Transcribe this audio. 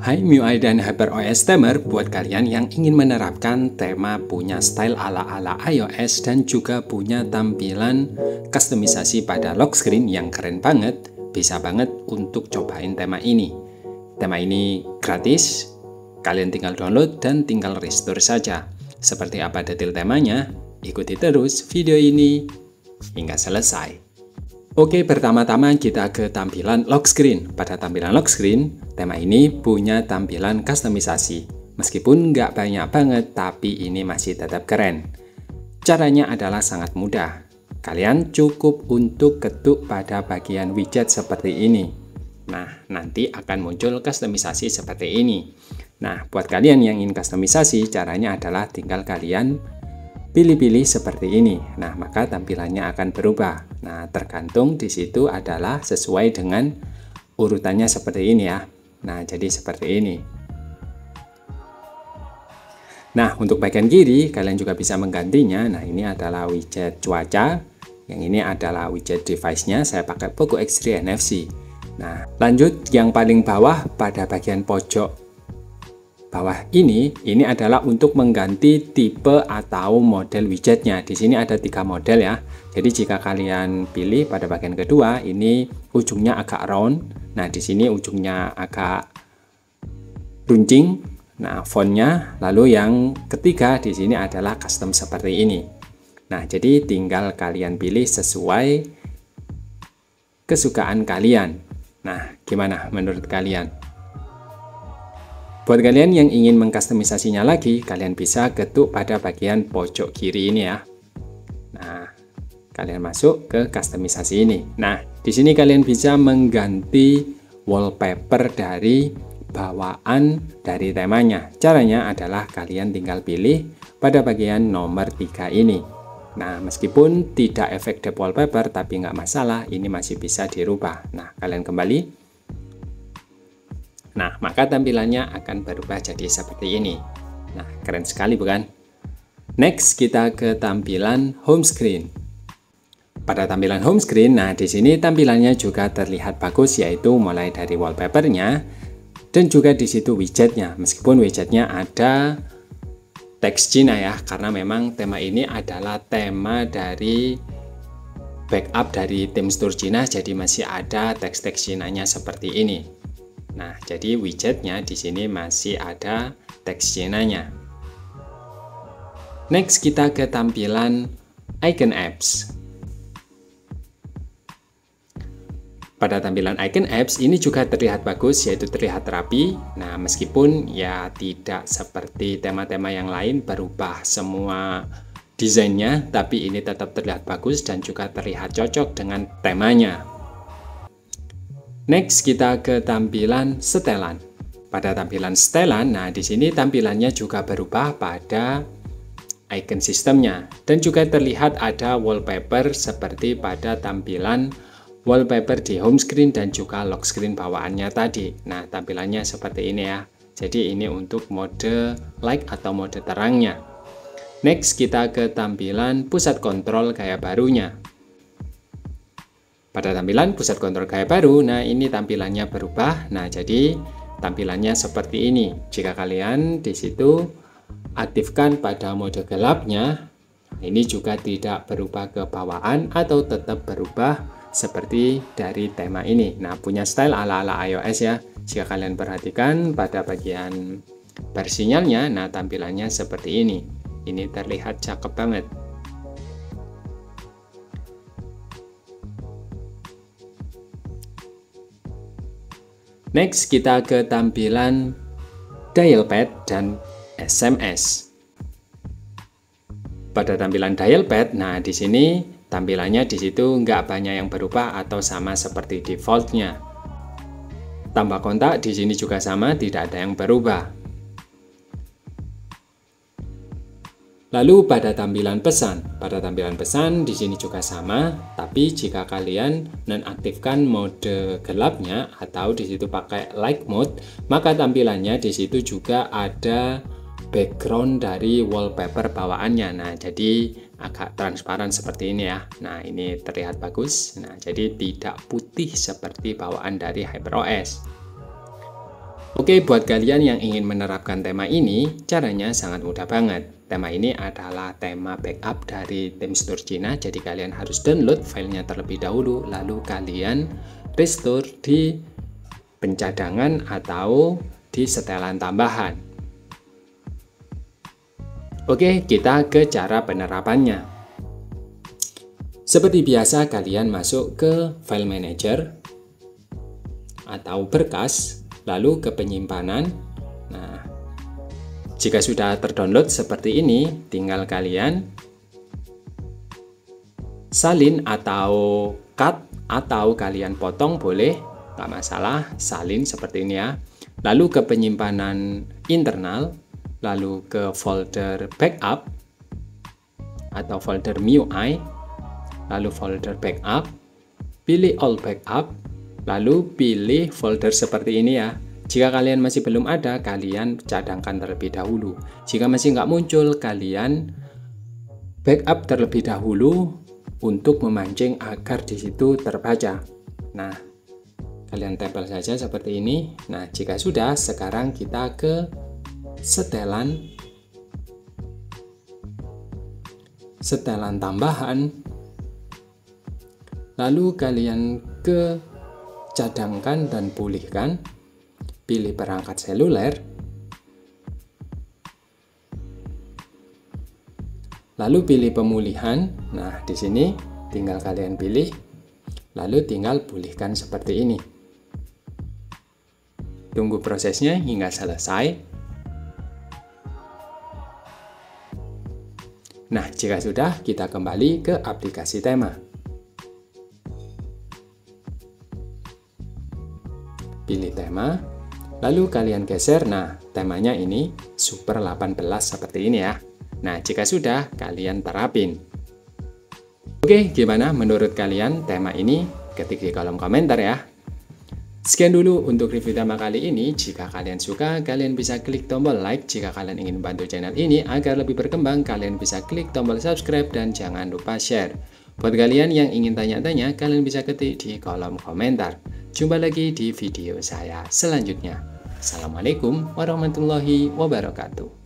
Hai MIUI dan HyperOS Tamer, buat kalian yang ingin menerapkan tema punya style ala-ala iOS dan juga punya tampilan kustomisasi pada lock screen yang keren banget, bisa banget untuk cobain tema ini. Tema ini gratis, kalian tinggal download dan tinggal restore saja. Seperti apa detail temanya? Ikuti terus video ini hingga selesai. Oke, pertama-tama kita ke tampilan lock screen. Pada tampilan lock screen, tema ini punya tampilan kustomisasi. Meskipun nggak banyak banget, tapi ini masih tetap keren. Caranya adalah sangat mudah. Kalian cukup untuk ketuk pada bagian widget seperti ini. Nah, nanti akan muncul kustomisasi seperti ini. Nah, buat kalian yang ingin kustomisasi, caranya adalah tinggal kalian pilih-pilih seperti ini. Nah, maka tampilannya akan berubah. Nah, tergantung di situ adalah sesuai dengan urutannya seperti ini ya. Nah, jadi seperti ini. Nah, untuk bagian kiri kalian juga bisa menggantinya. Nah, ini adalah widget cuaca. Yang ini adalah widget device-nya. Saya pakai Poco X3 NFC. Nah, lanjut yang paling bawah pada bagian pojok bawah ini adalah untuk mengganti tipe atau model widgetnya. Di sini ada 3 model ya. Jadi jika kalian pilih pada bagian kedua, ini ujungnya agak round. Nah, di sini ujungnya agak runcing. Nah, fontnya. Lalu yang ketiga di sini adalah custom seperti ini. Nah, jadi tinggal kalian pilih sesuai kesukaan kalian. Nah, gimana menurut kalian? Buat kalian yang ingin mengkustomisasinya lagi, kalian bisa ketuk pada bagian pojok kiri ini ya. Nah, kalian masuk ke kustomisasi ini. Nah, di sini kalian bisa mengganti wallpaper dari bawaan dari temanya. Caranya adalah kalian tinggal pilih pada bagian nomor 3 ini. Nah, meskipun tidak efektif wallpaper, tapi nggak masalah, ini masih bisa dirubah. Nah, kalian kembali. Nah, maka tampilannya akan berubah jadi seperti ini. Nah, keren sekali bukan? Next, kita ke tampilan home screen. Pada tampilan home screen, nah di sini tampilannya juga terlihat bagus, yaitu mulai dari wallpapernya dan juga di situ widgetnya. Meskipun widgetnya ada teks Cina ya, karena memang tema ini adalah tema dari backup dari tim store Cina, jadi masih ada teks-teks Cinanya seperti ini. Nah, jadi widgetnya di sini masih ada teks Cina-nya. Next, kita ke tampilan icon apps. Pada tampilan icon apps ini juga terlihat bagus, yaitu terlihat rapi. Nah, meskipun ya tidak seperti tema-tema yang lain berubah semua desainnya, tapi ini tetap terlihat bagus dan juga terlihat cocok dengan temanya. Next, kita ke tampilan setelan. Pada tampilan setelan, nah di sini tampilannya juga berubah pada icon sistemnya dan juga terlihat ada wallpaper seperti pada tampilan wallpaper di home screen dan juga lock screen bawaannya tadi. Nah, tampilannya seperti ini ya. Jadi ini untuk mode light atau mode terangnya. Next, kita ke tampilan pusat kontrol gaya barunya. Pada tampilan pusat kontrol gaya baru, nah ini tampilannya berubah. Nah, jadi tampilannya seperti ini. Jika kalian di situ aktifkan pada mode gelapnya, ini juga tidak berubah ke bawaan atau tetap berubah seperti dari tema ini. Nah, punya style ala-ala iOS ya. Jika kalian perhatikan pada bagian bar sinyalnya, nah tampilannya seperti ini. Ini terlihat cakep banget. Next, kita ke tampilan dial pad dan SMS. Pada tampilan dial pad, nah di sini tampilannya di situ nggak banyak yang berubah atau sama seperti defaultnya. Tambah kontak di sini juga sama, tidak ada yang berubah. Lalu pada tampilan pesan di sini juga sama, tapi jika kalian nonaktifkan mode gelapnya atau di situ pakai light mode, maka tampilannya di situ juga ada background dari wallpaper bawaannya. Nah, jadi agak transparan seperti ini ya. Nah, ini terlihat bagus. Nah, jadi tidak putih seperti bawaan dari HyperOS. Oke, buat kalian yang ingin menerapkan tema ini, caranya sangat mudah banget. Tema ini adalah tema backup dari tim store Cina, jadi kalian harus download filenya terlebih dahulu, lalu kalian restore di pencadangan atau di setelan tambahan. Oke, kita ke cara penerapannya. Seperti biasa, kalian masuk ke File Manager atau berkas, lalu ke penyimpanan. Nah, jika sudah terdownload seperti ini, tinggal kalian salin atau cut, atau kalian potong boleh, nggak masalah, salin seperti ini ya. Lalu ke penyimpanan internal, lalu ke folder backup atau folder MIUI, lalu folder backup, pilih all backup, lalu pilih folder seperti ini ya. Jika kalian masih belum ada, kalian cadangkan terlebih dahulu. Jika masih nggak muncul, kalian backup terlebih dahulu untuk memancing agar di situ terbaca. Nah, kalian tempel saja seperti ini. Nah, jika sudah, sekarang kita ke setelan tambahan. Lalu kalian ke cadangkan dan pulihkan, pilih perangkat seluler, lalu pilih pemulihan. Nah, di sini tinggal kalian pilih, lalu tinggal pulihkan seperti ini. Tunggu prosesnya hingga selesai. Nah, jika sudah, kita kembali ke aplikasi tema. Pilih tema, lalu kalian geser. Nah, temanya ini Super 18 seperti ini ya. Nah, jika sudah, kalian terapin. Oke, gimana menurut kalian tema ini? Ketik di kolom komentar ya. Sekian dulu untuk review tema kali ini. Jika kalian suka, kalian bisa klik tombol like. Jika kalian ingin bantu channel ini agar lebih berkembang, kalian bisa klik tombol subscribe dan jangan lupa share. Buat kalian yang ingin tanya-tanya, kalian bisa ketik di kolom komentar. Jumpa lagi di video saya selanjutnya. Assalamualaikum warahmatullahi wabarakatuh.